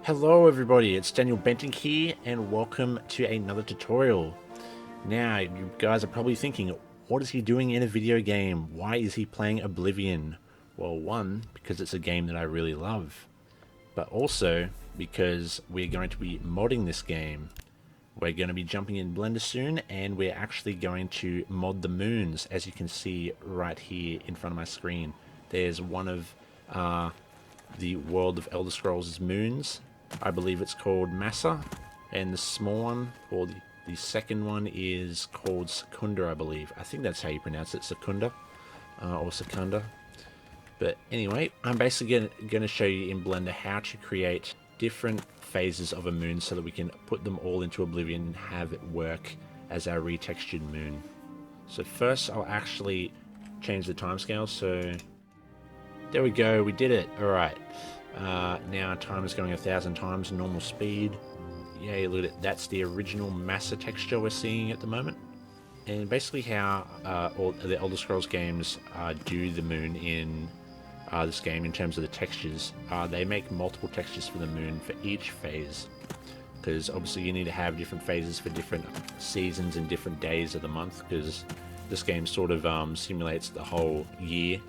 Hello everybody, it's Daniel Benting here and welcome to another tutorial. Now, you guys are probably thinking, what is he doing in a video game? Why is he playing Oblivion? Well, one, because it's a game that I really love, but also because we're going to be modding this game. We're going to be jumping in Blender soon and we're actually going to mod the moons, as you can see right here in front of my screen. There's one of the World of Elder Scrolls' moons. I believe it's called Bsa, and the small one, or the second one, is called Secunda, I believe. I think that's how you pronounce it, Secunda, or Secunda. But anyway, I'm basically going to show you in Blender how to create different phases of a moon so that we can put them all into Oblivion and have it work as our retextured moon. So first I'll actually change the timescale, so there we go, we did it. Alright, now time is going 1,000 times normal speed. Yay, look at it, that's the original Bsa texture we're seeing at the moment. And basically how all the Elder Scrolls games do the moon in this game in terms of the textures. They make multiple textures for the moon for each phase, because obviously you need to have different phases for different seasons and different days of the month, because this game sort of simulates the whole year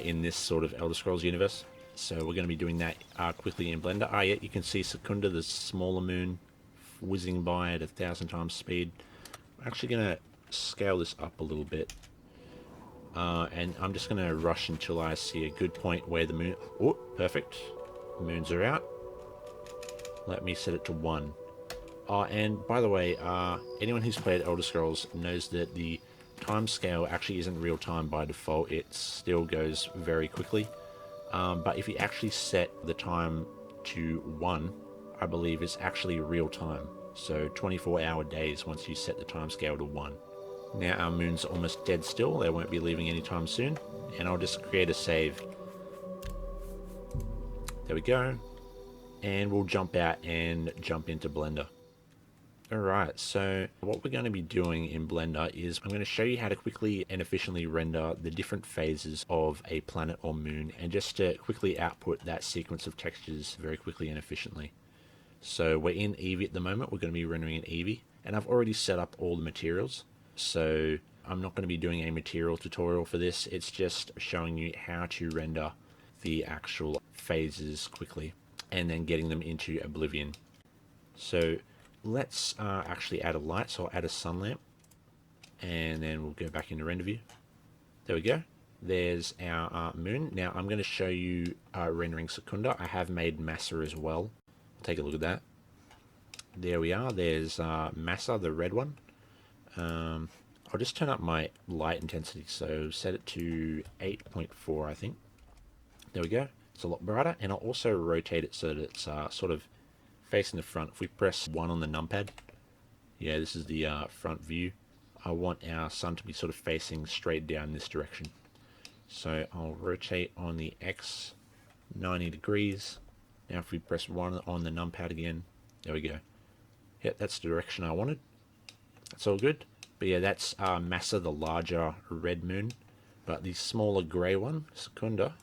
in this sort of Elder Scrolls universe. So we're going to be doing that quickly in Blender. Yeah, you can see Secunda, the smaller moon, whizzing by at 1,000 times speed. I'm actually going to scale this up a little bit. And I'm just going to rush until I see a good point where the moon... Oh, perfect. Moons are out. Let me set it to 1. And by the way, anyone who's played Elder Scrolls knows that the time scale actually isn't real time by default. It still goes very quickly. But if you actually set the time to 1, I believe it's actually real time. So 24-hour days once you set the time scale to 1. Now our moon's almost dead still. They won't be leaving anytime soon. And I'll just create a save. There we go. And we'll jump out and jump into Blender. Alright, so what we're going to be doing in Blender is I'm going to show you how to quickly and efficiently render the different phases of a planet or moon, and just to quickly output that sequence of textures very quickly and efficiently. So we're in Eevee at the moment. We're going to be rendering in Eevee, and I've already set up all the materials, so I'm not going to be doing a material tutorial for this. It's just showing you how to render the actual phases quickly and then getting them into Oblivion. So let's actually add a light. So I'll add a sun lamp, and then we'll go back into render view. There we go. There's our moon. Now I'm going to show you rendering Secunda. I have made Bsa as well. Take a look at that. There we are. There's Bsa, the red one. I'll just turn up my light intensity, so set it to 8.4, I think. There we go. It's a lot brighter, and I'll also rotate it so that it's sort of facing the front. If we press 1 on the numpad, yeah, this is the front view. I want our sun to be sort of facing straight down this direction. So I'll rotate on the X 90 degrees. Now if we press 1 on the numpad again, there we go. Yep, that's the direction I wanted. That's all good. But yeah, that's Bsa, the larger red moon. But the smaller grey one, Secunda,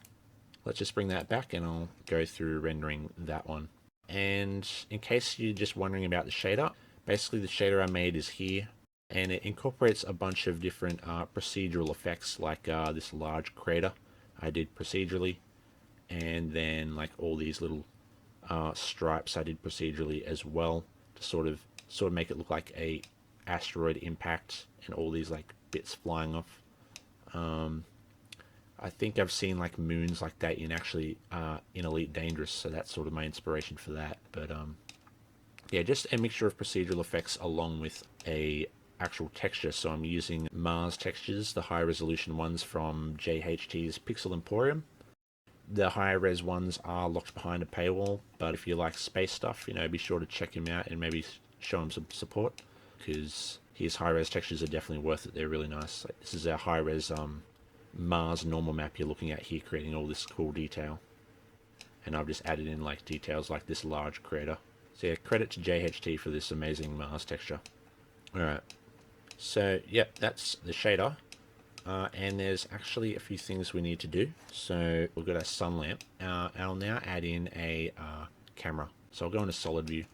let's just bring that back and I'll go through rendering that one. And in case you're just wondering about the shader, basically the shader I made is here, and it incorporates a bunch of different procedural effects, like this large crater I did procedurally, and then like all these little stripes I did procedurally as well, to sort of make it look like a asteroid impact, and all these like bits flying off. I think I've seen like moons like that in actually in Elite Dangerous, so that's sort of my inspiration for that. But yeah, just a mixture of procedural effects along with a actual texture. So I'm using Mars textures, the high resolution ones from JHT's Pixel Emporium. The higher res ones are locked behind a paywall, but if you like space stuff, you know, be sure to check him out and maybe show him some support, because his high res textures are definitely worth it. They're really nice. Like, this is our high res Mars normal map you're looking at here, creating all this cool detail. And I've just added in like details like this large crater. So yeah, credit to JHT for this amazing Mars texture. Alright, so yep, that's the shader. And there's actually a few things we need to do. So we've got a sun lamp. I'll now add in a camera. So I'll go into solid view,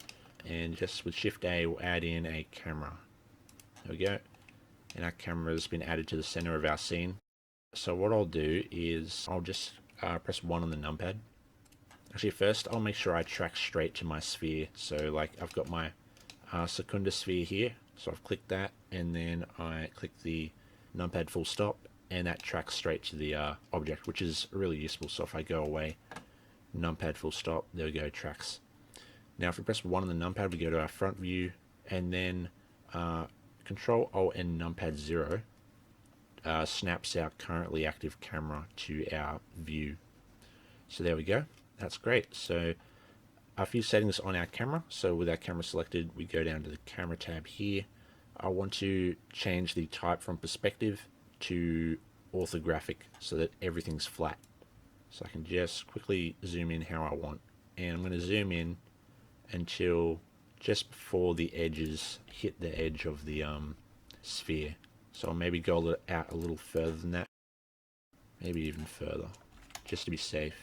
and just with Shift A, we'll add in a camera. There we go. And our camera has been added to the center of our scene. So what I'll do is I'll just press 1 on the numpad. Actually, first I'll make sure I track straight to my sphere. So like I've got my secunda sphere here. So I've clicked that, and then I click the numpad full stop, and that tracks straight to the object, which is really useful. So if I go away, numpad full stop, there we go, tracks. Now if we press 1 on the numpad, we go to our front view, and then Control Alt and numpad 0 snaps our currently active camera to our view. So there we go, that's great. So a few settings on our camera. So with our camera selected, we go down to the camera tab here. I want to change the type from perspective to orthographic so that everything's flat. So I can just quickly zoom in how I want. And I'm going to zoom in until just before the edges hit the edge of the sphere. So I'll maybe go out a little further than that. Maybe even further, just to be safe.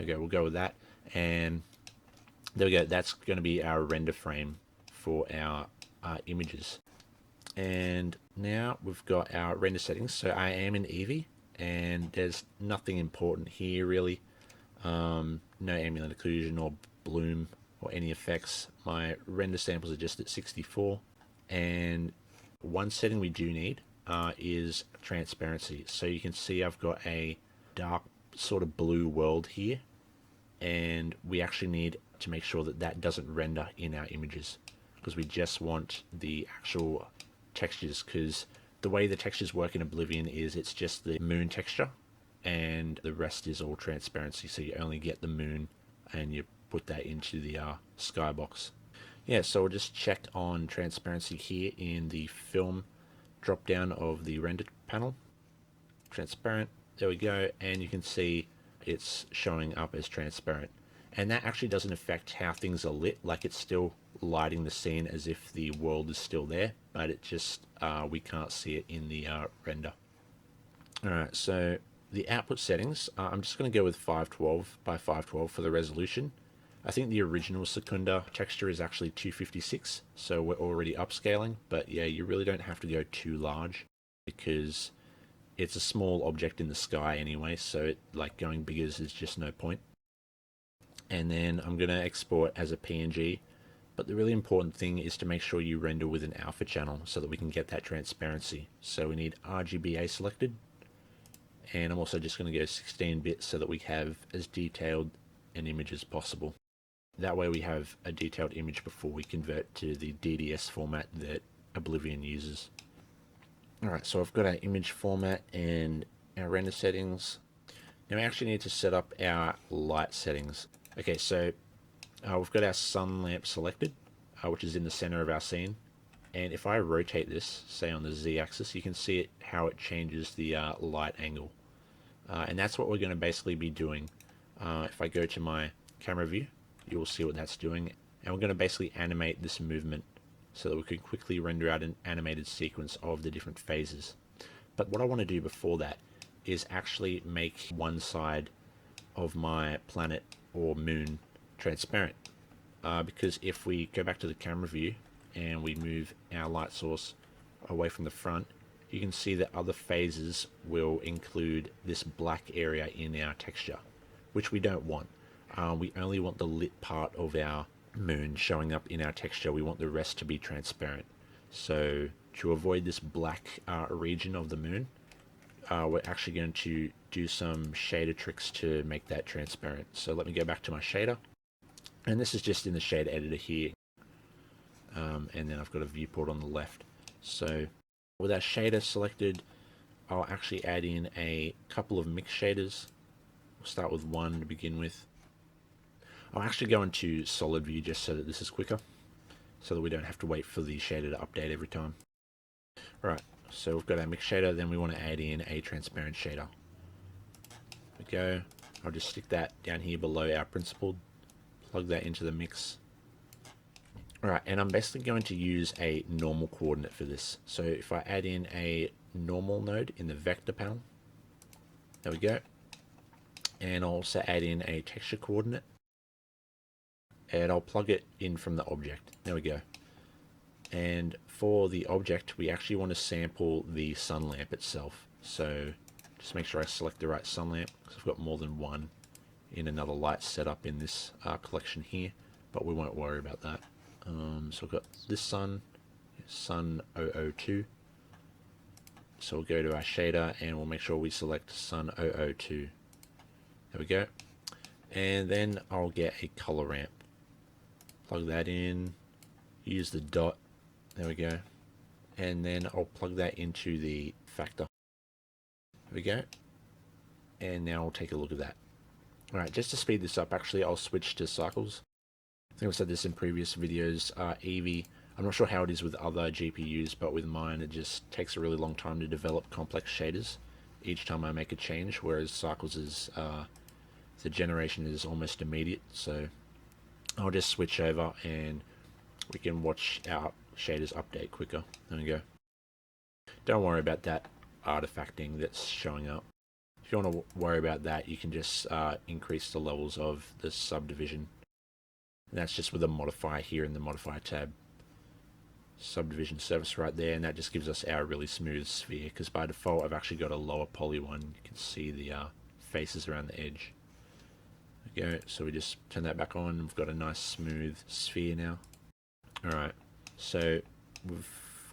Okay, we'll go with that. And there we go, that's going to be our render frame for our images. And now we've got our render settings. So I am in Eevee, and there's nothing important here really. No ambient occlusion or bloom or any effects. My render samples are just at 64. And one setting we do need is transparency. So you can see I've got a dark sort of blue world here, and we actually need to make sure that that doesn't render in our images, because we just want the actual textures, because the way the textures work in Oblivion is it's just the moon texture and the rest is all transparency. So you only get the moon and you put that into the skybox. Yeah, so we'll just check on transparency here in the film drop down of the render panel. Transparent, there we go, and you can see it's showing up as transparent. And that actually doesn't affect how things are lit, like it's still lighting the scene as if the world is still there, but it just, we can't see it in the render. Alright, so the output settings, I'm just going to go with 512 by 512 for the resolution. I think the original Secunda texture is actually 256, so we're already upscaling, but yeah, you really don't have to go too large because it's a small object in the sky anyway, so like going bigger is just no point. And then I'm going to export as a PNG, but the really important thing is to make sure you render with an alpha channel so that we can get that transparency. So we need RGBA selected, and I'm also just going to go 16-bit so that we have as detailed an image as possible. That way we have a detailed image before we convert to the DDS format that Oblivion uses. Alright, so I've got our image format and our render settings. Now we actually need to set up our light settings. Okay, so we've got our sun lamp selected, which is in the center of our scene. And if I rotate this, say on the Z-axis, you can see how it changes the light angle. And that's what we're going to basically be doing. If I go to my camera view, you will see what that's doing. And we're going to basically animate this movement so that we can quickly render out an animated sequence of the different phases. But what I want to do before that is actually make one side of my planet or moon transparent. Because if we go back to the camera view and we move our light source away from the front, you can see that other phases will include this black area in our texture, which we don't want. We only want the lit part of our moon showing up in our texture. We want the rest to be transparent. So to avoid this black region of the moon, we're actually going to do some shader tricks to make that transparent. So let me go back to my shader, and this is just in the shader editor here, and then I've got a viewport on the left. So with our shader selected, I'll actually add in a couple of mix shaders. We'll start with one to begin with. I'll actually go into solid view just so that this is quicker, so that we don't have to wait for the shader to update every time. Alright, so we've got our mix shader, then we want to add in a transparent shader. There we go. I'll just stick that down here below our principled, plug that into the mix. Alright, and I'm basically going to use a normal coordinate for this. So if I add in a normal node in the vector panel, there we go. And I'll also add in a texture coordinate. and I'll plug it in from the object. There we go. And for the object, we actually want to sample the sun lamp itself. So just make sure I select the right sun lamp, because I've got more than one in another light setup in this collection here, but we won't worry about that. So we've got this sun 002. So we'll go to our shader and we'll make sure we select sun 002. There we go. And then I'll get a color ramp. Plug that in, use the dot. There we go. And then I'll plug that into the factor. There we go. And now we'll take a look at that. Alright, just to speed this up, actually, I'll switch to cycles. I think I've said this in previous videos. Eevee, I'm not sure how it is with other GPUs, but with mine, it just takes a really long time to develop complex shaders each time I make a change, whereas cycles is, the generation is almost immediate. So I'll just switch over and we can watch our shaders update quicker. There we go. Don't worry about that artifacting that's showing up. If you want to worry about that, you can just increase the levels of the subdivision. And that's just with a modifier here in the modifier tab. Subdivision surface right there, and that just gives us our really smooth sphere, because by default I've actually got a lower poly one. You can see the faces around the edge. There we go. So we just turn that back on, we've got a nice smooth sphere now. Alright, so we've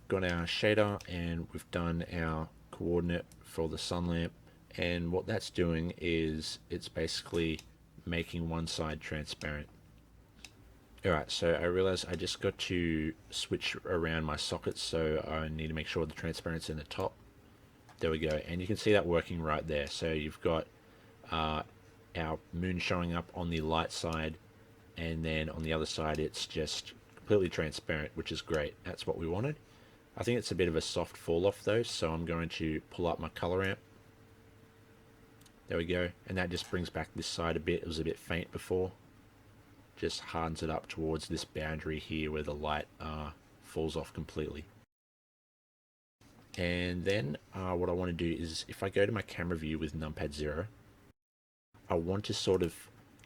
got our shader and we've done our coordinate for the sun lamp, and what that's doing is it's basically making one side transparent. Alright, so I realize I just got to switch around my sockets, so I need to make sure the transparency in the top. There we go, and you can see that working right there. So you've got our moon showing up on the light side, and then on the other side it's just completely transparent, which is great. That's what we wanted. I think it's a bit of a soft fall off though, so I'm going to pull up my color ramp. There we go, and that just brings back this side a bit. It was a bit faint before. Just hardens it up towards this boundary here where the light falls off completely. And then what I want to do is, if I go to my camera view with numpad 0, I want to sort of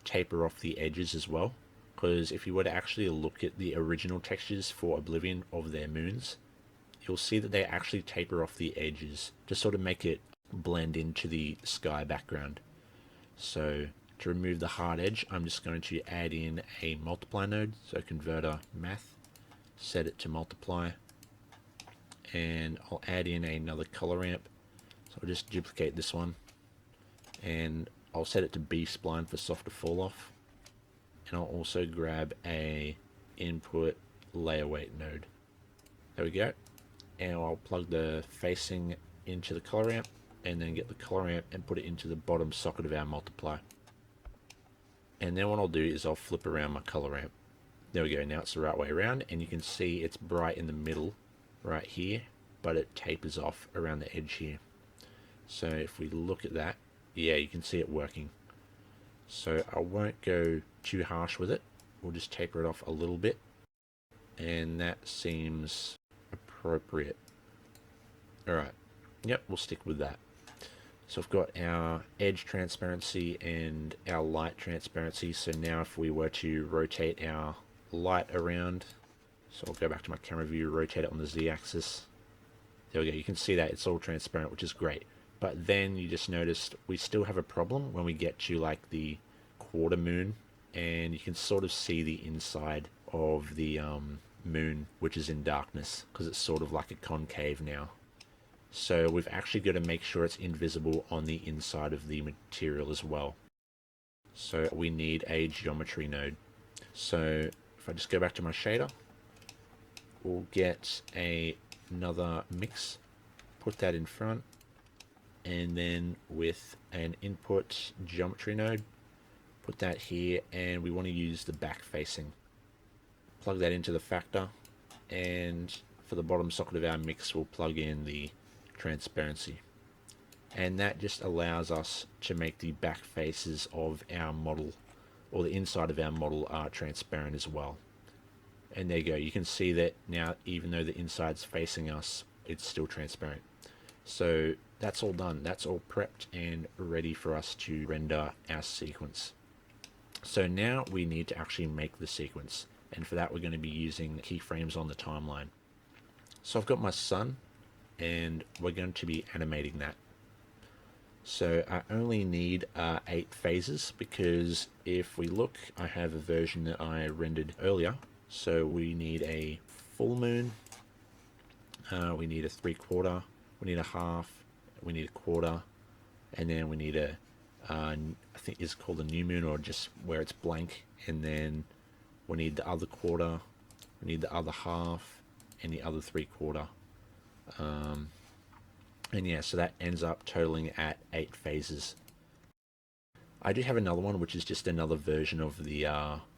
taper off the edges as well, because if you were to actually look at the original textures for Oblivion of their moons, you'll see that they actually taper off the edges to sort of make it blend into the sky background. So to remove the hard edge, I'm just going to add in a multiply node, so converter math, set it to multiply, and I'll add in another color ramp. So I'll just duplicate this one, and I'll set it to B spline for softer fall off, and I'll also grab a input layer weight node. There we go, and I'll plug the facing into the color ramp, and then get the color ramp and put it into the bottom socket of our multiply. And then what I'll do is I'll flip around my color ramp. There we go, now it's the right way around, and you can see it's bright in the middle right here, but it tapers off around the edge here. So if we look at that, yeah, you can see it working. So I won't go too harsh with it. We'll just taper it off a little bit, and that seems appropriate. Alright, yep, we'll stick with that. So I've got our edge transparency and our light transparency. So now if we were to rotate our light around, so I'll go back to my camera view, rotate it on the Z-axis. There we go, you can see that it's all transparent, which is great. But then you just noticed we still have a problem when we get to like the quarter moon, and you can sort of see the inside of the moon, which is in darkness, because it's sort of like a concave now. So we've actually got to make sure it's invisible on the inside of the material as well. So we need a geometry node. So if I just go back to my shader, we'll get another mix, put that in front, and then with an input geometry node, put that here, and we want to use the back facing. Plug that into the factor, and for the bottom socket of our mix, we'll plug in the transparency, and that just allows us to make the back faces of our model, or the inside of our model, are transparent as well. And there you go, you can see that now even though the inside's facing us, it's still transparent. So that's all done, that's all prepped and ready for us to render our sequence. So now we need to actually make the sequence, and for that we're going to be using keyframes on the timeline. So I've got my sun, and we're going to be animating that. So I only need 8 phases, because if we look, I have a version that I rendered earlier. So we need a full moon, we need a 3/4, we need a half, we need a quarter, and then we need a, I think it's called a new moon, or just where it's blank, and then we need the other quarter, we need the other half, and the other 3/4. And yeah, so that ends up totaling at 8 phases. I do have another one, which is just another version of the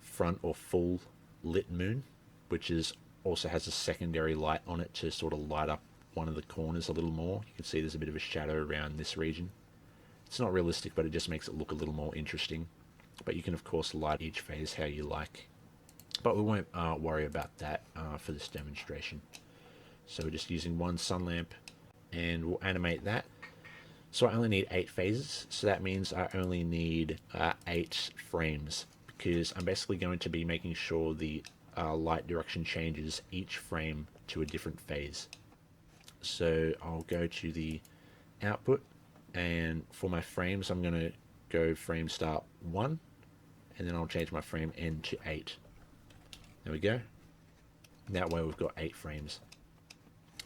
front or full lit moon, which is also has a secondary light on it to sort of light up one of the corners a little more. You can see there's a bit of a shadow around this region. It's not realistic, but it just makes it look a little more interesting. But you can of course light each phase how you like. But we won't worry about that for this demonstration. So we're just using one sun lamp, and we'll animate that. So I only need 8 phases, so that means I only need 8 frames, because I'm basically going to be making sure the light direction changes each frame to a different phase. So I'll go to the output, and for my frames I'm going to go frame start 1, and then I'll change my frame end to 8. There we go. That way we've got 8 frames.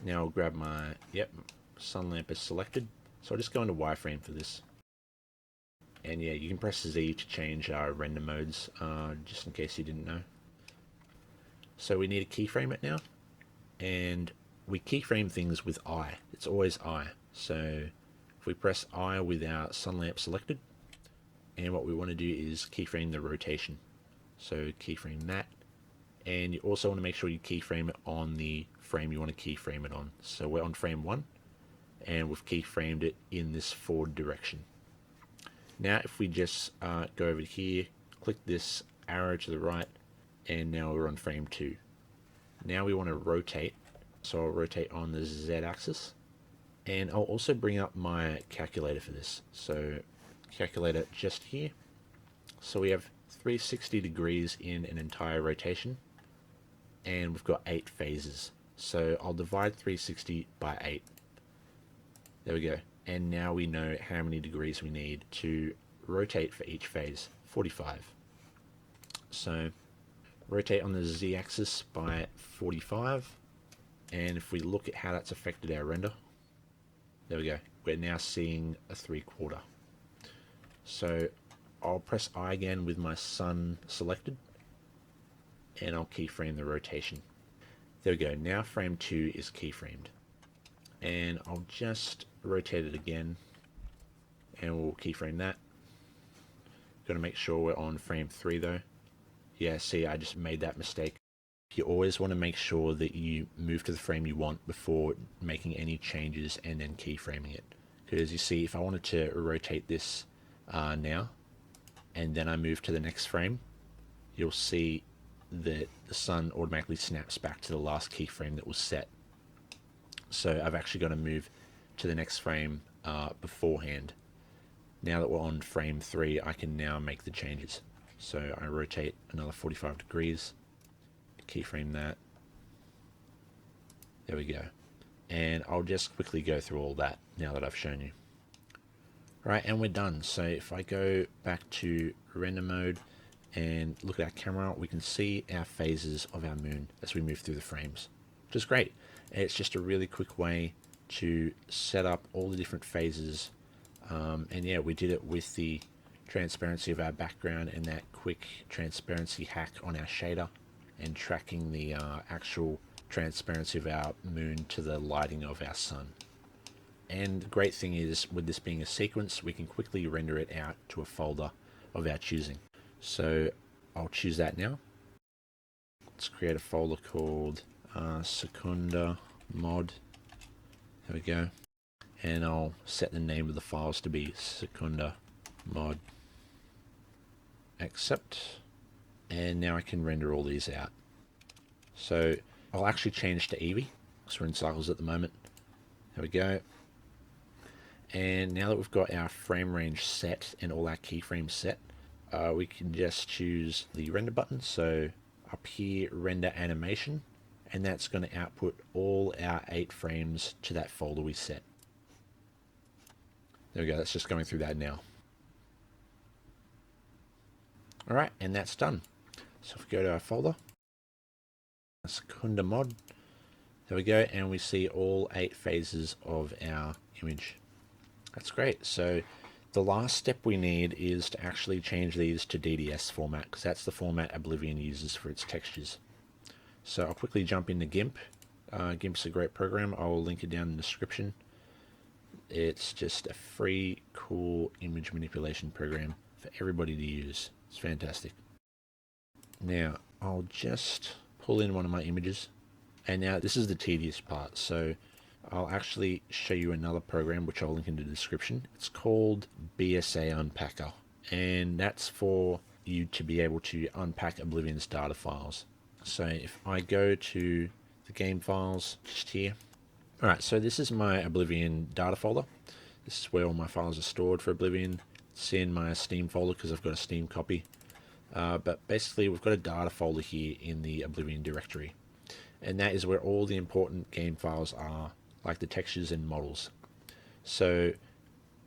Now I'll grab my, sun lamp is selected. So I'll just go into wireframe for this. And yeah, you can press Z to change our render modes, just in case you didn't know. So we need to keyframe it now. And we keyframe things with I. It's always I. So if we press I with our sun lamp selected, and what we want to do is keyframe the rotation. So keyframe that. And you also want to make sure you keyframe it on the frame you want to keyframe it on. So we're on frame 1, and we've keyframed it in this forward direction. Now if we just go over here, click this arrow to the right, and now we're on frame 2. Now we want to rotate, so I'll rotate on the Z axis, and I'll also bring up my calculator for this. So calculator just here. So we have 360 degrees in an entire rotation, and we've got 8 phases. So I'll divide 360 by 8. There we go. And now we know how many degrees we need to rotate for each phase. 45. So rotate on the Z axis by 45. And if we look at how that's affected our render, there we go. We're now seeing a 3/4. So I'll press I again with my sun selected, and I'll keyframe the rotation. There we go. Now frame 2 is keyframed. And I'll just rotate it again, and we'll keyframe that. Got to make sure we're on frame 3 though. Yeah, see, I just made that mistake. You always want to make sure that you move to the frame you want before making any changes and then keyframing it. Because you see, if I wanted to rotate this now, and then I move to the next frame, you'll see that the sun automatically snaps back to the last keyframe that was set. So I've actually got to move to the next frame beforehand. Now that we're on frame 3, I can now make the changes. So I rotate another 45 degrees, keyframe that. There we go. And I'll just quickly go through all that now that I've shown you. Right, and we're done. So if I go back to render mode and look at our camera, we can see our phases of our moon as we move through the frames, which is great. And it's just a really quick way to set up all the different phases. And yeah, we did it with the transparency of our background and that quick transparency hack on our shader, and tracking the actual transparency of our moon to the lighting of our sun. And the great thing is, with this being a sequence, we can quickly render it out to a folder of our choosing. So I'll choose that now. Let's create a folder called Secunda mod. There we go. And I'll set the name of the files to be Secunda mod. Accept. And now I can render all these out. So I'll actually change to Eevee, because we're in cycles at the moment. There we go. And now that we've got our frame range set and all our keyframes set, we can just choose the render button. So up here, render animation, and that's going to output all our 8 frames to that folder we set. There we go, that's just going through that now. Alright, and that's done. So if we go to our folder, Secunda mod, there we go, and we see all 8 phases of our image. That's great. So the last step we need is to actually change these to DDS format, because that's the format Oblivion uses for its textures. So I'll quickly jump into Gimp. Gimp's a great program. I'll link it down in the description. It's just a free, cool image manipulation program for everybody to use. It's fantastic. Now, I'll just pull in one of my images. And now this is the tedious part. So I'll actually show you another program, which I'll link in the description. It's called Bsa Unpacker. And that's for you to be able to unpack Oblivion's data files. So if I go to the game files just here. Alright, so this is my Oblivion data folder. This is where all my files are stored for Oblivion. It's in my Steam folder because I've got a Steam copy. But basically we've got a data folder here in the Oblivion directory. And that is where all the important game files are, like the textures and models. So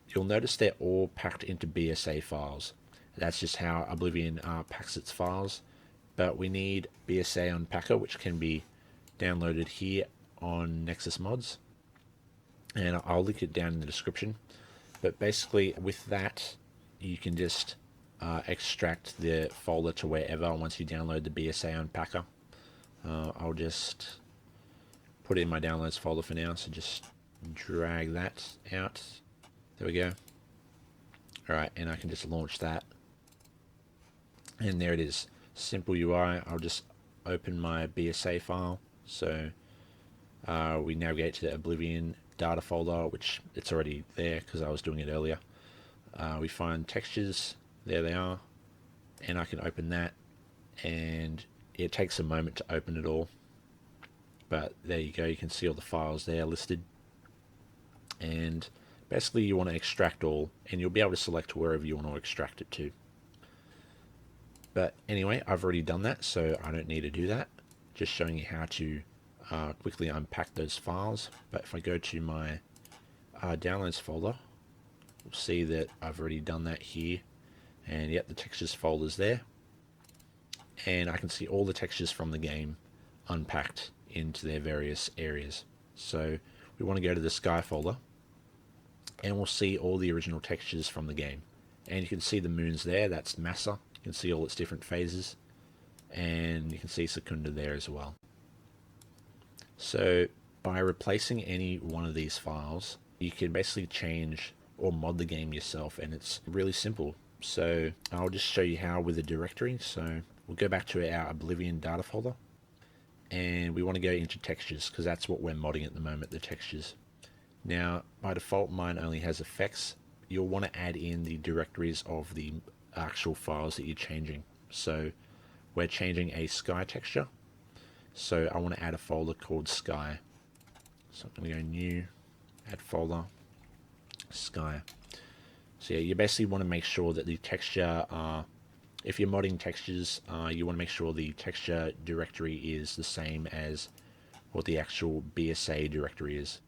you'll notice they're all packed into BSA files. That's just how Oblivion packs its files. But we need Bsa Unpacker, which can be downloaded here on Nexus Mods, and I'll link it down in the description. But basically with that you can just extract the folder to wherever once you download the Bsa Unpacker. I'll just put it in my downloads folder for now, so just drag that out. There we go. Alright, and I can just launch that, and there it is. Simple UI. I'll just open my BSA file. So we navigate to the Oblivion data folder, which it's already there because I was doing it earlier. We find textures, there they are, and I can open that, and it takes a moment to open it all, but there you go, you can see all the files there listed. And basically you want to extract all, and you'll be able to select wherever you want to extract it to. But anyway, I've already done that, so I don't need to do that. Just showing you how to quickly unpack those files. But if I go to my downloads folder, we'll see that I've already done that here. And yet the textures folder's there. And I can see all the textures from the game unpacked into their various areas. So we want to go to the sky folder, and we'll see all the original textures from the game. And you can see the moons there, that's Masa. You can see all its different phases. And you can see Secunda there as well. So by replacing any one of these files, you can basically change or mod the game yourself, and it's really simple. So I'll just show you how with a directory. So we'll go back to our Oblivion data folder, and we want to go into textures because that's what we're modding at the moment, the textures. Now by default mine only has effects. You'll want to add in the directories of the actual files that you're changing. So we're changing a sky texture, so I want to add a folder called sky. So I'm going to go new, add folder, sky. So yeah, you basically want to make sure that the texture, if you're modding textures, you want to make sure the texture directory is the same as what the actual BSA directory is.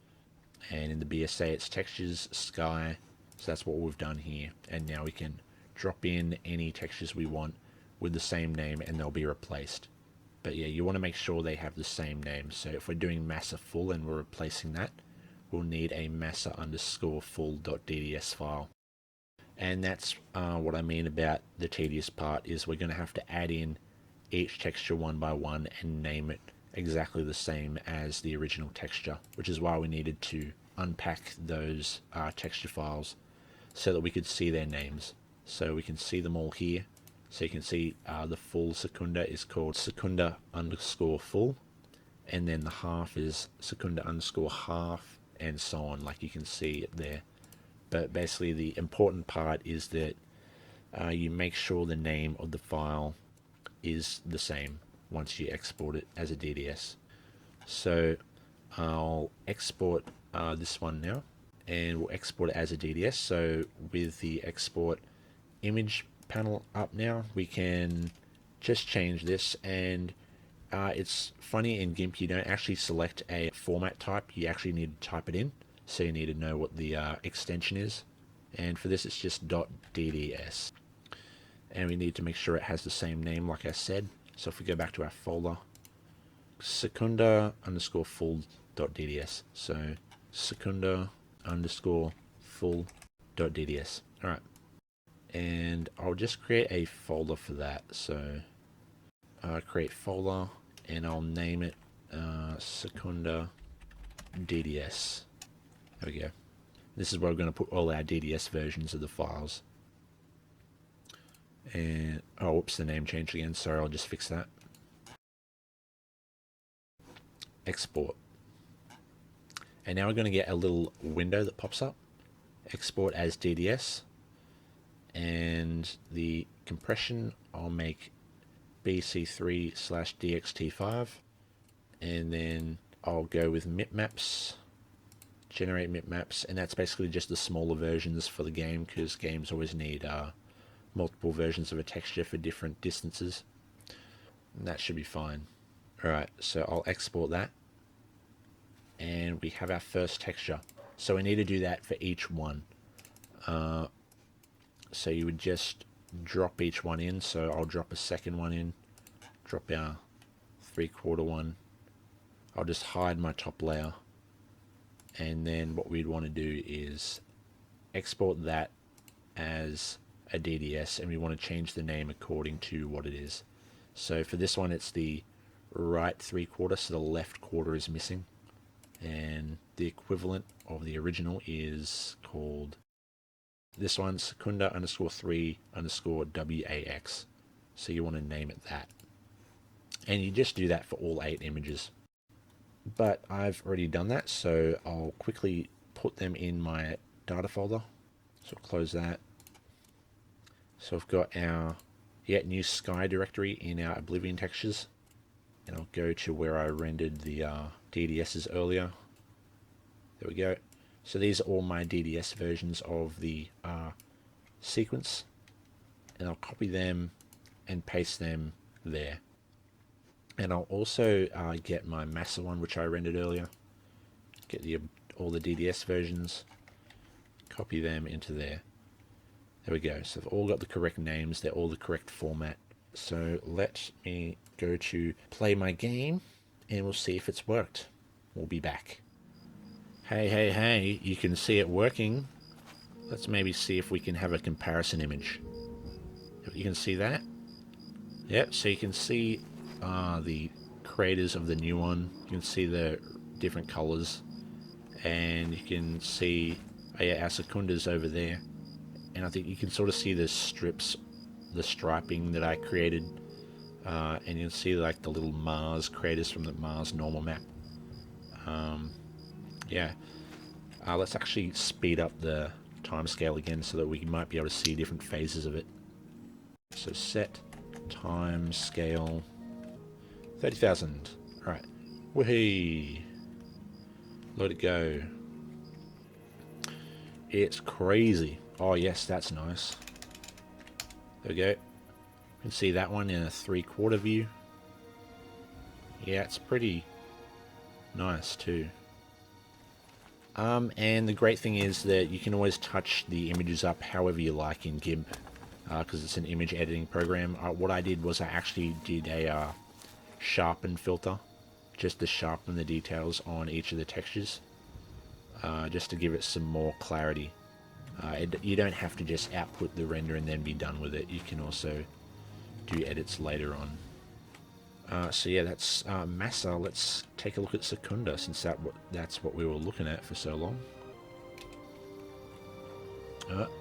And in the BSA it's textures, sky, so that's what we've done here. And now we can drop in any textures we want with the same name and they'll be replaced. But yeah, you want to make sure they have the same name. So if we're doing massa full and we're replacing that, we'll need a massa underscore full.dds file. And that's what I mean about the tedious part, is we're going to have to add in each texture one by one and name it exactly the same as the original texture, which is why we needed to unpack those texture files so that we could see their names. So we can see them all here. So you can see the full Secunda is called Secunda underscore full, and then the half is Secunda underscore half, and so on, like you can see it there. But basically the important part is that you make sure the name of the file is the same once you export it as a DDS. So I'll export this one now, and we'll export it as a DDS. So with the export image panel up now, we can just change this, and it's funny, in Gimp you don't actually select a format type, you actually need to type it in, so you need to know what the extension is, and for this it's just .dds, and we need to make sure it has the same name like I said. So if we go back to our folder, secunda underscore full.dds, so secunda underscore full.dds. Alright, and I'll just create a folder for that. So create folder, and I'll name it secunda DDS. There we go. This is where we're going to put all our DDS versions of the files. And oh, whoops, the name changed again. Sorry, I'll just fix that. Export. And now we're going to get a little window that pops up. Export as DDS. And the compression I'll make BC3/DXT5, and then I'll go with mipmaps, generate mipmaps, and that's basically just the smaller versions for the game, because games always need multiple versions of a texture for different distances, and that should be fine. Alright, so I'll export that, and we have our first texture. So we need to do that for each one. So you would just drop each one in. So I'll drop a second one in, drop our 3/4 one. I'll just hide my top layer, and then what we'd want to do is export that as a DDS, and we want to change the name according to what it is. So for this one it's the right 3/4, so the left quarter is missing, and the equivalent of the original is called this one, secunda underscore 3 underscore WAX. So you want to name it that. And you just do that for all 8 images. But I've already done that, so I'll quickly put them in my data folder. So I'll close that. So I've got our new sky directory in our Oblivion textures. And I'll go to where I rendered the DDSs earlier. There we go. So these are all my DDS versions of the sequence, and I'll copy them and paste them there. And I'll also get my Masa one, which I rendered earlier, get all the DDS versions, copy them into there. There we go. So they've all got the correct names, they're all the correct format. So let me go to play my game, and we'll see if it's worked. We'll be back. Hey, you can see it working. Let's maybe see if we can have a comparison image. You can see that? Yep, so you can see the craters of the new one. You can see the different colors. And you can see our secundas over there. And I think you can sort of see the strips, the striping that I created. And you can see like the little Mars craters from the Mars normal map. Yeah, let's actually speed up the timescale again so that we might be able to see different phases of it. So set timescale 30,000. Alright, woohoo! Let it go. It's crazy. Oh yes, that's nice. There we go. You can see that one in a 3/4 view. Yeah, it's pretty nice too. And the great thing is that you can always touch the images up however you like in Gimp, because it's an image editing program. What I did was I actually did a sharpen filter, just to sharpen the details on each of the textures, just to give it some more clarity. You don't have to just output the render and then be done with it. You can also do edits later on. So yeah, that's Masa. Let's take a look at Secunda, since that's what we were looking at for so long.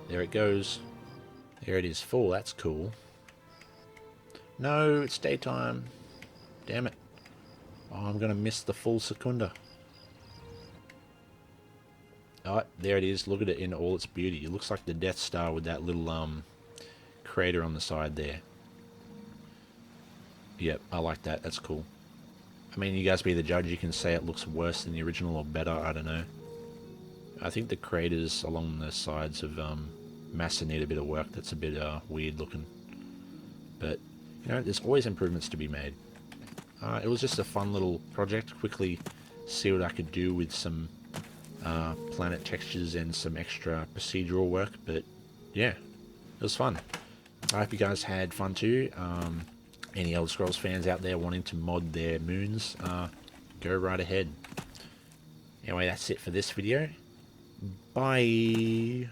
There it goes. There it is full. That's cool. No, it's daytime. Damn it. Oh, I'm going to miss the full Secunda. Oh, there it is. Look at it in all its beauty. It looks like the Death Star with that little crater on the side there. Yep, I like that. That's cool. I mean, you guys be the judge. You can say it looks worse than the original or better. I don't know. I think the craters along the sides of masts need a bit of work. That's a bit weird looking. But, you know, there's always improvements to be made. It was just a fun little project. Quickly see what I could do with some planet textures and some extra procedural work. But, yeah, it was fun. I hope you guys had fun too. Any Elder Scrolls fans out there wanting to mod their moons, go right ahead. Anyway, that's it for this video. Bye.